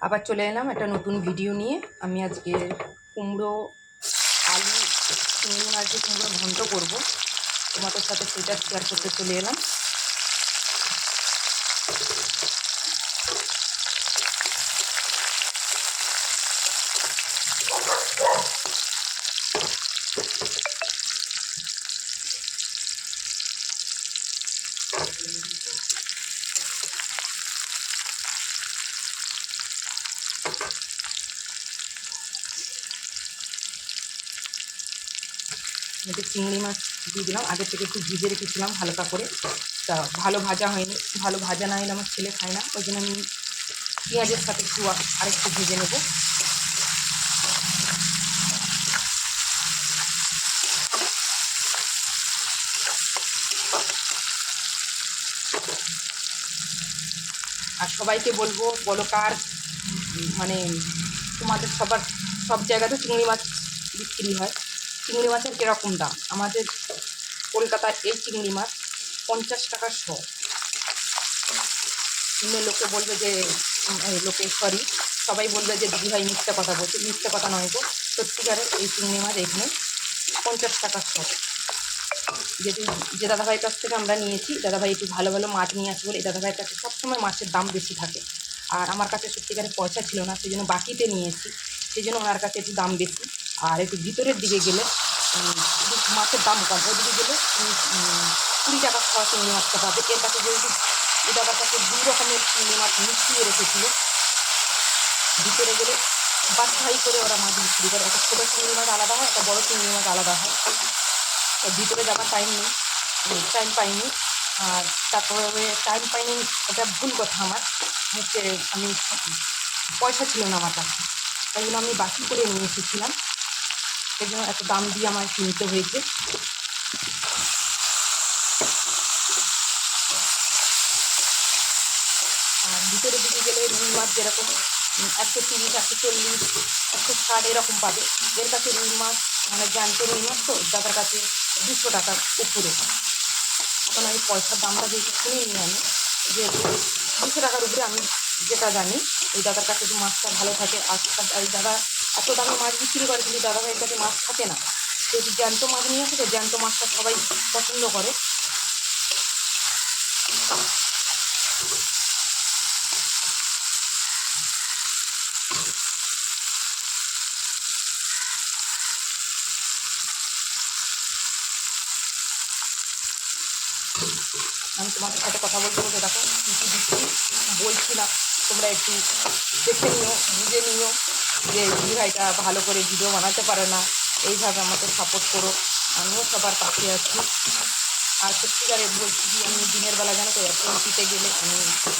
আবার চলে এলাম একটা নতুন ভিডিও নিয়ে। আমি আজকে কুমড়ো আলু চিংড়ি মাছ দিয়ে কুমড়ো ঘন্ট করবো, তোমাদের সাথে সেটা শেয়ার করতে চলে এলাম। এতে চিংড়ি মাছ দিয়ে দিলাম, আগে থেকে একটু ভিজে রেখেছিলাম হালকা করে। তা ভালো ভাজা হয়নি, ভালো ভাজা না হলে আমার ছেলে খায় না, ওই জন্য আমি পেঁয়াজের সাথে একটু আরেকটু ভেজে নেব। আর সবাইকে বলবো, বলো কার মানে তোমাদের সব জায়গাতে চিংড়ি মাছ বিক্রি হয়, চিংড়ি মাছের কীরকম দাম? আমাদের কলকাতার এই চিংড়ি মাছ 50 টাকা শ। শুনে লোকে বলবে যে সরি, সবাই বলবে যে দিদিভাই মিথ্যা কথা বলছে। মিথ্যা কথা নয় গো, সত্যিকারের এই চিংড়ি মাছ এখানে 50 টাকা শ। যে দাদাভাইয়ের কাছ থেকে আমরা নিয়েছি, দাদাভাই একটু ভালো ভালো মাছ নিয়ে আসে বলে এই দাদাভাইয়ের কাছে সবসময় মাছের দাম বেশি থাকে। আর আমার কাছে সত্যিকারের পয়সা ছিল না, সেই জন্য বাকিতে নিয়েছি, সেই জন্য ওনার কাছে একটু দাম বেশি। আর একটু ভিতরের দিকে গেলে মাছের দাম কম, ওদিকে গেলে 20 টাকা শ চিংড়ি মাছটা পাবে। এর কাছে যেহেতু এই দাদার কাছে 2 রকমের চিংড়ি মাছ মিশিয়ে রেখেছিল, ভিতরে গেলে বাছাই করে ওরা মাছ বিক্রি করে। একটা ছোটো চিংড়ি মাছ আলাদা হয়, একটা বড়ো চিংড়ি মাছ আলাদা হয়। ভিতরে যাওয়ার টাইম পাইনি। আর তারপরে টাইম পাইনি, এটা ভুল কথা আমার, হচ্ছে আমি পয়সা ছিল না আমার কাছে, তাই জন্য আমি বাকি করে নিয়ে এসেছিলাম, সেই জন্য এত দাম দিয়ে আমার কিনতে হয়েছে। আর ভিতরের দিকে গেলে রুই মাছ যেরকম 130, 140, 160 এরকম পাবে। এর কাছে রুই মাছ মানে জ্যান্ত রুই মাছ, তো দাদার কাছে 200 টাকার উপরে। এখন আমি পয়সার দামটা যেহেতু শুনিনি আমি, যে 200 টাকার উপরে আমি যেটা জানি, এই দাদার কাছে যে মাছটা ভালো থাকে। আর এই দাদা এত দামে মাছ বিক্রি করে, কিন্তু দাদাভাইয়ের কাছে মাছ থাকে না, যদি জ্যান্ত মাছ নিয়ে আসে, তো জ্যান্ত মাছটা সবাই পছন্দ করে। আমি তোমাদের সাথে কথা বলতে বলতে দেখো কী কী দিচ্ছি বলছি না, তোমরা একটু দেখে নিও, বুঝে নিও যে দিদিভাইটা ভালো করে ভিডিও বানাতে পারে না। এইভাবে আমাকে সাপোর্ট করো, আমিও সবার পাশে আছি। আর সত্যিকারে বলছি কি, আমি দিনের বেলা জানো তো দিতে গেলে আমি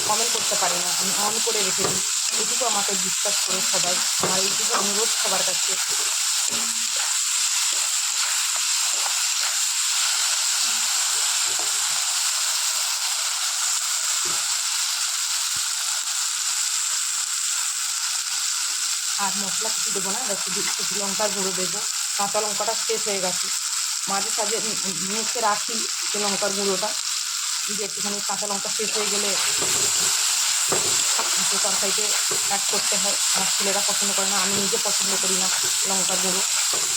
কমেন্ট করতে পারি না, আমি অন করে রেখে দিই। এটুকু আমাকে বিশ্বাস করো সবাই, আমার এইটুকু অনুরোধ সবার কাছে। আর মশলা কিছু দেবো না, শুধু লঙ্কার গুঁড়ো দেবো। কাঁচা লঙ্কাটা শেষ হয়ে গেছে, মাঝে সাঝে মেখে রাখি যে লঙ্কার গুঁড়োটা, যে একটুখানি কাঁচা লঙ্কা শেষ হয়ে গেলে যে তরকারিতে অ্যাড করতে হয়। আমার ছেলেরা পছন্দ করে না, আমি নিজে পছন্দ করি না লঙ্কার গুঁড়ো।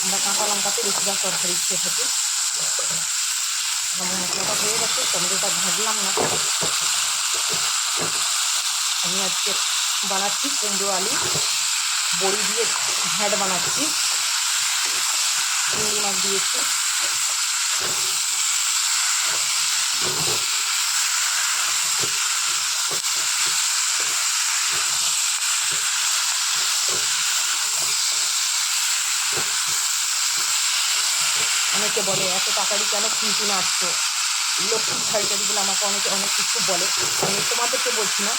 আমরা কাঁচা লঙ্কাতে বেশিরভাগ তরকারি খেয়ে থাকি। আমার মশলাটা হয়ে গেছে, টমেটোটা ভাজলাম না। আমি আজকে বানাচ্ছি কুমড়ো আলু বড়ি দিয়ে ঘ্যাঁট বানাচ্ছি, চিংড়ি মাছ দিয়েছি। অনেকে বলে এত তাড়াতাড়ি কেন খুঁটি নাড়ছো, লক্ষ্মী ছাড়িটারি বলে আমাকে অনেকে অনেক কিছু বলে। আমি তোমাদেরকে বলছি না,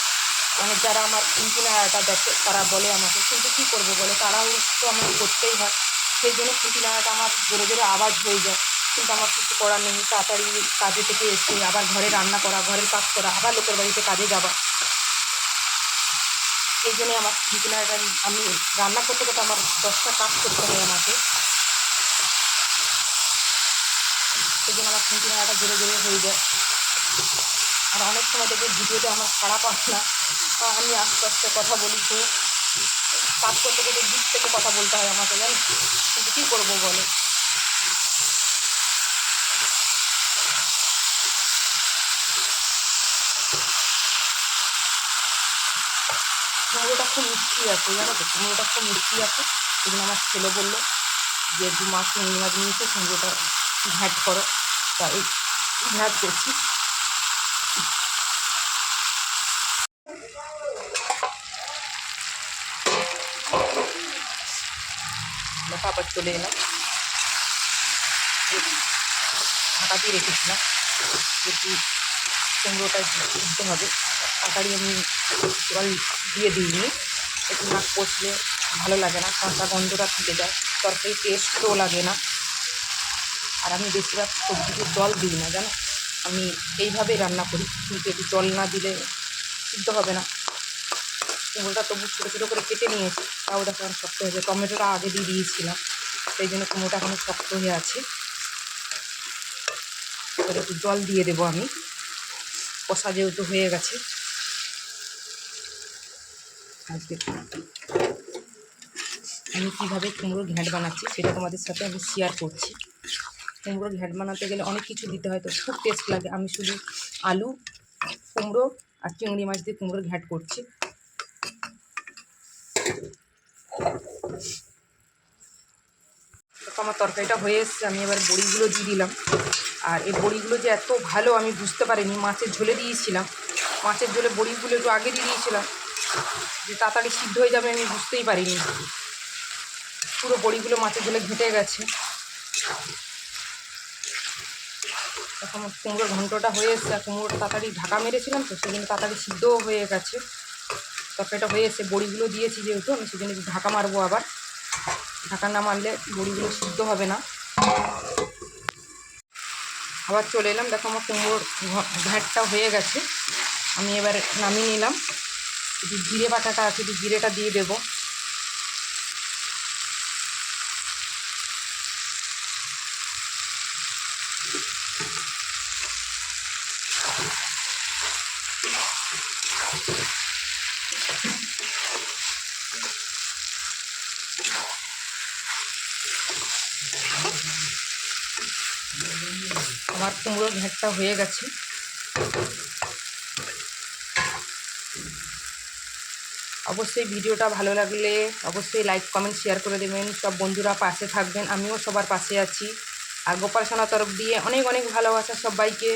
মানে যারা আমার খুঁটি নাড়াটা দেখে তারা বলে আমাকে, কিন্তু কী করবো বলে, তারাও তো আমাকে করতেই হয়। সেই জন্য খুঁটি নাড়াটা আমার জোরে জোরে আওয়াজ হয়ে যায়, কিন্তু আমার কিছু করার নেই। তাড়াতাড়ি কাজে থেকে এসে আবার ঘরে রান্না করা, ঘরের কাজ করা, আবার লোকের বাড়িতে কাজে যাওয়া, এই জন্যে আমার খুঁটি নাড়াটা, আমি রান্না করতে করতে আমার 10টা কাজ করতে হয় আমাকে, সেই জন্য আমার খুঁটি নাড়াটা জোরে জোরে হয়ে যায়। আর অনেক সময় দেখবে ভিডিওতে আমার খারাপ আসে না, আমি আস্তে আস্তে কথা বলি, তো কাজ করতে করতে দিক থেকে কথা বলতে হয় আমাকে, জানো, কিন্তু কী করবো বলো। কুমড়োটা খুব মিষ্টি আছে, জানো তো, কুমড়োটা খুব মিষ্টি আছে। সেদিন আমার ছেলে বললো যে 2 মাস চিংড়ি মাছ নিয়েছে, কুমড়োটা ঘ্যাট করো, তা এই ঘ্যাট করছি। আবার চলে এলাম, ঢাকা দিয়ে রেখেছিলাম যেটি কুমড়োটা দিতে হবে, তাড়াতাড়ি আমি জল দিয়ে দিইনি, একটু নাক কষলে ভালো লাগে না, কাঁচা গন্ধটা থেকে যায়, তরকারি টেস্টও লাগে না। আর আমি বেশিরভাগ সবজিতে জল দিই না, জানো, আমি এইভাবেই রান্না করি, কিন্তু একটু জল না দিলে সিদ্ধ হবে না। কুমড়োটা তবু ছোটো ছোটো করে কেটে নিয়েছি, তাও দেখো আমি শক্ত হয়েছে, টমেটোটা আগে দিয়ে দিয়েছিলাম, সেই জন্য কুমড়োটা এখনো শক্ত হয়ে আছে। এবার একটু জল দিয়ে দেবো আমি, কষা যেহেতু হয়ে গেছে। আজকে আমি কীভাবে কুমড়োর ঘ্যাঁট বানাচ্ছি সেটা তোমাদের সাথে আমি শেয়ার করছি। কুমড়োর ঘ্যাঁট বানাতে গেলে অনেক কিছু দিতে হয়, তো খুব টেস্ট লাগে। আমি শুধু আলু, কুমড়ো আর চিংড়ি মাছ দিয়ে কুমড়োর ঘ্যাঁট করছি। আমার তরকারিটা হয়ে এসছে, আমি এবার বড়িগুলো দিয়ে দিলাম। আর এই বড়িগুলো যে এত ভালো আমি বুঝতে পারিনি, মাছের ঝোলে দিয়েছিলাম, মাছের ঝোলে বড়িগুলো একটু আগে দিয়ে দিয়েছিলাম, যে তাড়াতাড়ি সিদ্ধ হয়ে যাবে আমি বুঝতেই পারিনি। পুরো বড়িগুলো মাছের ঝোলে ঘেঁটে গেছে। এখন কুমড়োর ঘন্টটা হয়ে এসছে, আর কুমড়োটা তাড়াতাড়ি ঢাকা মেরেছিলাম, তো সেজন্য তাড়াতাড়ি সিদ্ধও হয়ে গেছে। তরকারিটা হয়ে এসে বড়িগুলো দিয়েছি যেহেতু, আমি সেজন্য ঢাকা মারবো, আবার ঢাকা না মারলে বড়িগুলো সিদ্ধ হবে না। আবার চলে এলাম, দেখো আমার কুমড়োর ঘ্যাঁটটা হয়ে গেছে, আমি এবার নামিয়ে নিলাম। একটু জিরে বাটাটা আছে, একটু জিরেটা দিয়ে দেবো। আমার কুমড়োর ঘ্যাঁটটা হয়ে গেছে। অবশ্যই ভিডিওটা ভালো লাগলে অবশ্যই লাইক কমেন্ট শেয়ার করে দেবেন, সব বন্ধুরা পাশে থাকবেন, আমিও সবার পাশে আছি। আর গোপাল সোনার তরফ দিয়ে অনেক অনেক ভালোবাসা সবাইকে,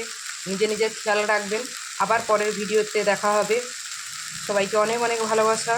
নিজের খেয়াল রাখবেন। আবার পরের ভিডিওতে দেখা হবে, সবাইকে অনেক অনেক ভালোবাসা।